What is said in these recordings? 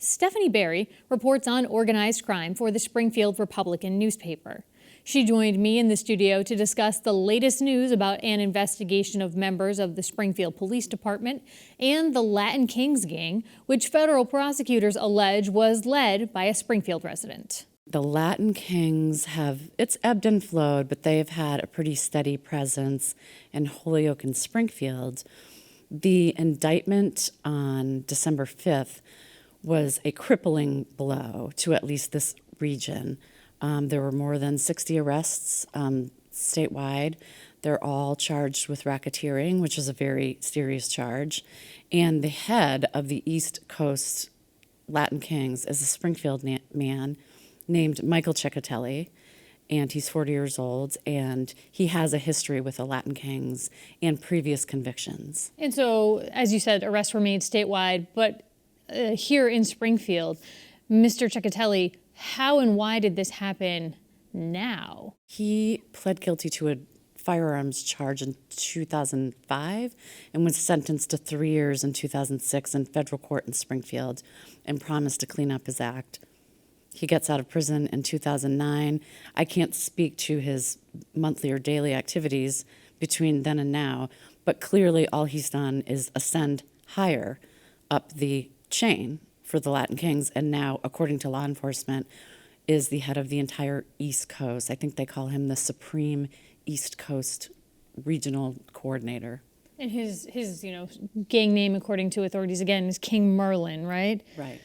Stephanie Berry reports on organized crime for the Springfield Republican newspaper. She joined me in the studio to discuss the latest news about an investigation of members of the Springfield Police Department and the Latin Kings gang, which federal prosecutors allege was led by a Springfield resident. The Latin Kings it's ebbed and flowed, but they've had a pretty steady presence in Holyoke and Springfield. The indictment on December 5th was a crippling blow to at least this region. There were more than 60 arrests statewide. They're all charged with racketeering, which is a very serious charge. And the head of the East Coast Latin Kings is a Springfield man named Michael Ciccatelli, and he's 40 years old, and he has a history with the Latin Kings and previous convictions. And so, as you said, arrests were made statewide, but here in Springfield, Mr. Ciccatelli, how and why did this happen now? He pled guilty to a firearms charge in 2005 and was sentenced to 3 years in 2006 in federal court in Springfield and promised to clean up his act. He gets out of prison in 2009. I can't speak to his monthly or daily activities between then and now, but clearly all he's done is ascend higher up the chain for the Latin Kings, and now, according to law enforcement, is the head of the entire East Coast. I think they call him the Supreme East Coast Regional Coordinator. And his gang name, according to authorities, again, is King Merlin, right? Right.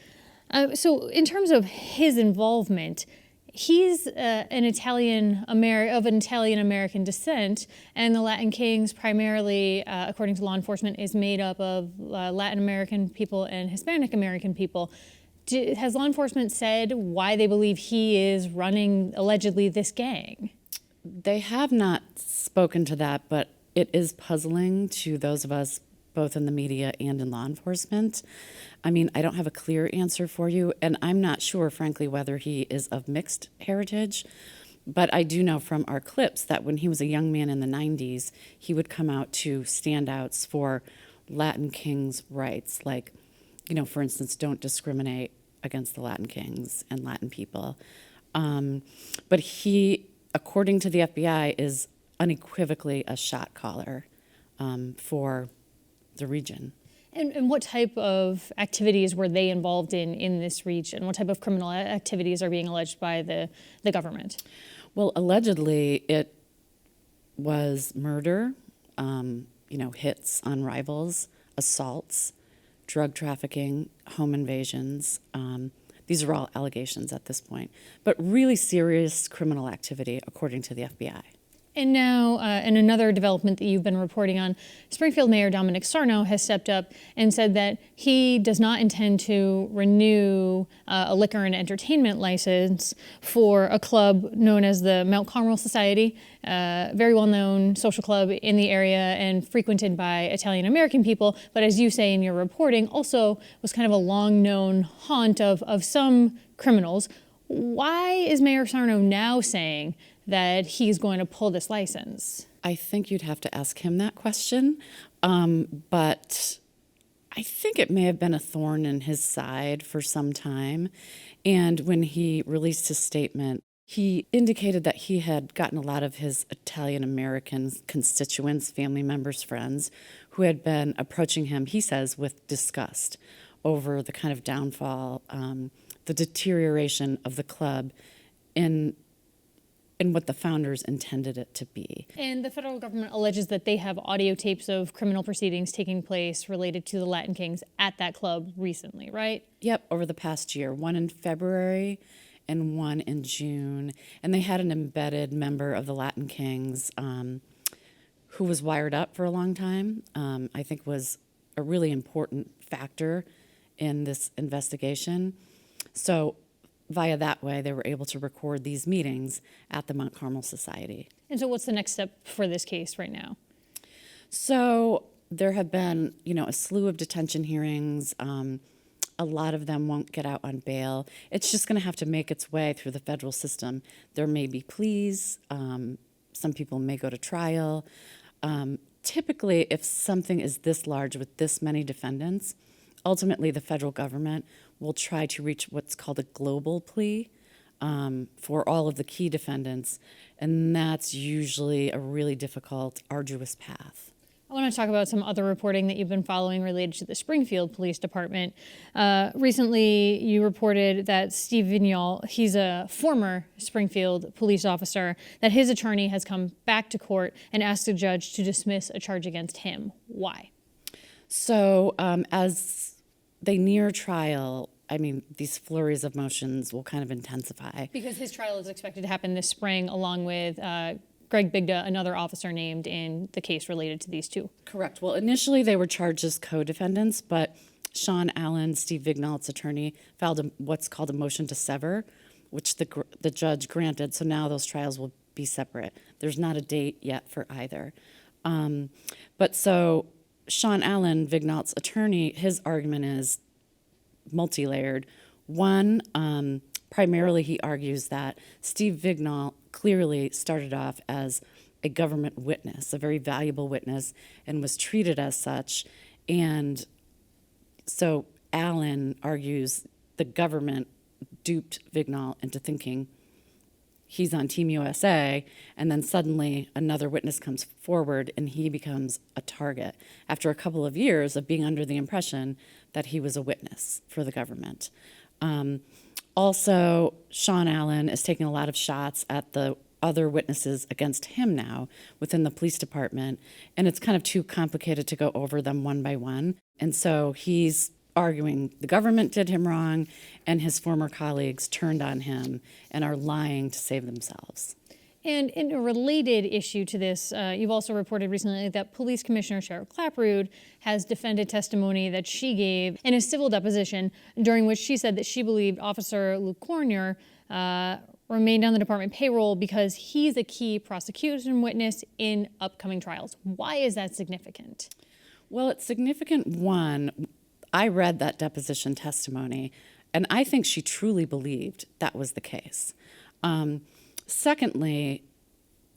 So in terms of his involvement, he's an Italian-American descent, and the Latin Kings primarily, according to law enforcement, is made up of Latin American people and Hispanic American people. Has law enforcement said why they believe he is running, allegedly, this gang? They have not spoken to that, but it is puzzling to those of us both in the media and in law enforcement. I mean, I don't have a clear answer for you, and I'm not sure, frankly, whether he is of mixed heritage, but I do know from our clips that when he was a young man in the 90s, he would come out to standouts for Latin Kings' rights, like, for instance, don't discriminate against the Latin Kings and Latin people. But he, according to the FBI, is unequivocally a shot caller for the region. And what type of activities were they involved in this region? What type of criminal activities are being alleged by the government? Well, allegedly it was murder, hits on rivals, assaults, drug trafficking, home invasions. These are all allegations at this point, but really serious criminal activity according to the FBI. And now, in another development that you've been reporting on, Springfield Mayor Dominic Sarno has stepped up and said that he does not intend to renew a liquor and entertainment license for a club known as the Mount Carmel Society, very well-known social club in the area and frequented by Italian-American people, but as you say in your reporting, also was kind of a long-known haunt of some criminals. Why is Mayor Sarno now saying that he's going to pull this license? I think you'd have to ask him that question, but I think it may have been a thorn in his side for some time. And when he released his statement, he indicated that he had gotten a lot of his Italian-American constituents, family members, friends, who had been approaching him, he says, with disgust over the kind of downfall, the deterioration of the club in what the founders intended it to be. And the federal government alleges that they have audio tapes of criminal proceedings taking place related to the Latin Kings at that club recently, right? Yep, over the past year, one in February and one in June. And they had an embedded member of the Latin Kings who was wired up for a long time, I think was a really important factor in this investigation. So via that way, they were able to record these meetings at the Mount Carmel Society. And so what's the next step for this case right now? So there have been, a slew of detention hearings. A lot of them won't get out on bail. It's just going to have to make its way through the federal system. There may be pleas. Some people may go to trial. Typically, if something is this large with this many defendants, ultimately the federal government will try to reach what's called a global plea for all of the key defendants, and that's usually a really difficult, arduous path. I want to talk about some other reporting that you've been following related to the Springfield Police Department. Recently, you reported that Steve Vignal, he's a former Springfield police officer, that his attorney has come back to court and asked the judge to dismiss a charge against him. Why? So as they near trial, I mean, these flurries of motions will kind of intensify. Because his trial is expected to happen this spring, along with Greg Bigda, another officer named in the case related to these two. Correct. Well, initially they were charged as co-defendants, but Shaun Allen, Steve Vignal's attorney, filed what's called a motion to sever, which the judge granted. So now those trials will be separate. There's not a date yet for either. But so Shaun Allen, Vignal's attorney, his argument is multi-layered. One, primarily he argues that Steve Vignal clearly started off as a government witness, a very valuable witness, and was treated as such. And so Allen argues the government duped Vignal into thinking he's on Team USA, and then suddenly another witness comes forward and he becomes a target after a couple of years of being under the impression that he was a witness for the government. Also, Shaun Allen is taking a lot of shots at the other witnesses against him now within the police department, and it's kind of too complicated to go over them one by one. And so he's arguing the government did him wrong and his former colleagues turned on him and are lying to save themselves. And in a related issue to this, you've also reported recently that Police Commissioner Cheryl Clapprood has defended testimony that she gave in a civil deposition during which she said that she believed Officer Luke Cornier remained on the department payroll because he's a key prosecution witness in upcoming trials. Why is that significant? Well, it's significant. One, I read that deposition testimony, and I think she truly believed that was the case. Secondly,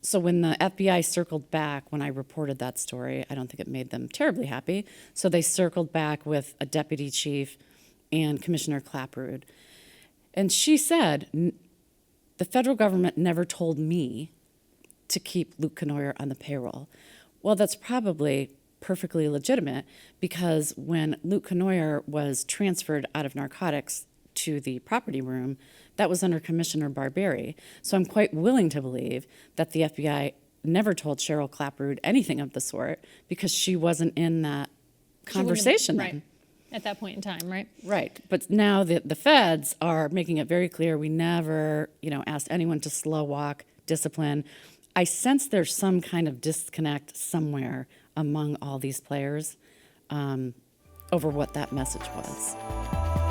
so when the FBI circled back, when I reported that story, I don't think it made them terribly happy. So they circled back with a deputy chief and Commissioner Clapprood. And she said, the federal government never told me to keep Luke Cornier on the payroll. Well, that's probably perfectly legitimate because when Luke Cornier was transferred out of narcotics to the property room, that was under Commissioner Barberi. So I'm quite willing to believe that the FBI never told Cheryl Clapprood anything of the sort because she wasn't in that conversation then. Right. At that point in time, right? Right. But now the feds are making it very clear we never, asked anyone to slow walk, discipline. I sense there's some kind of disconnect somewhere among all these players over what that message was.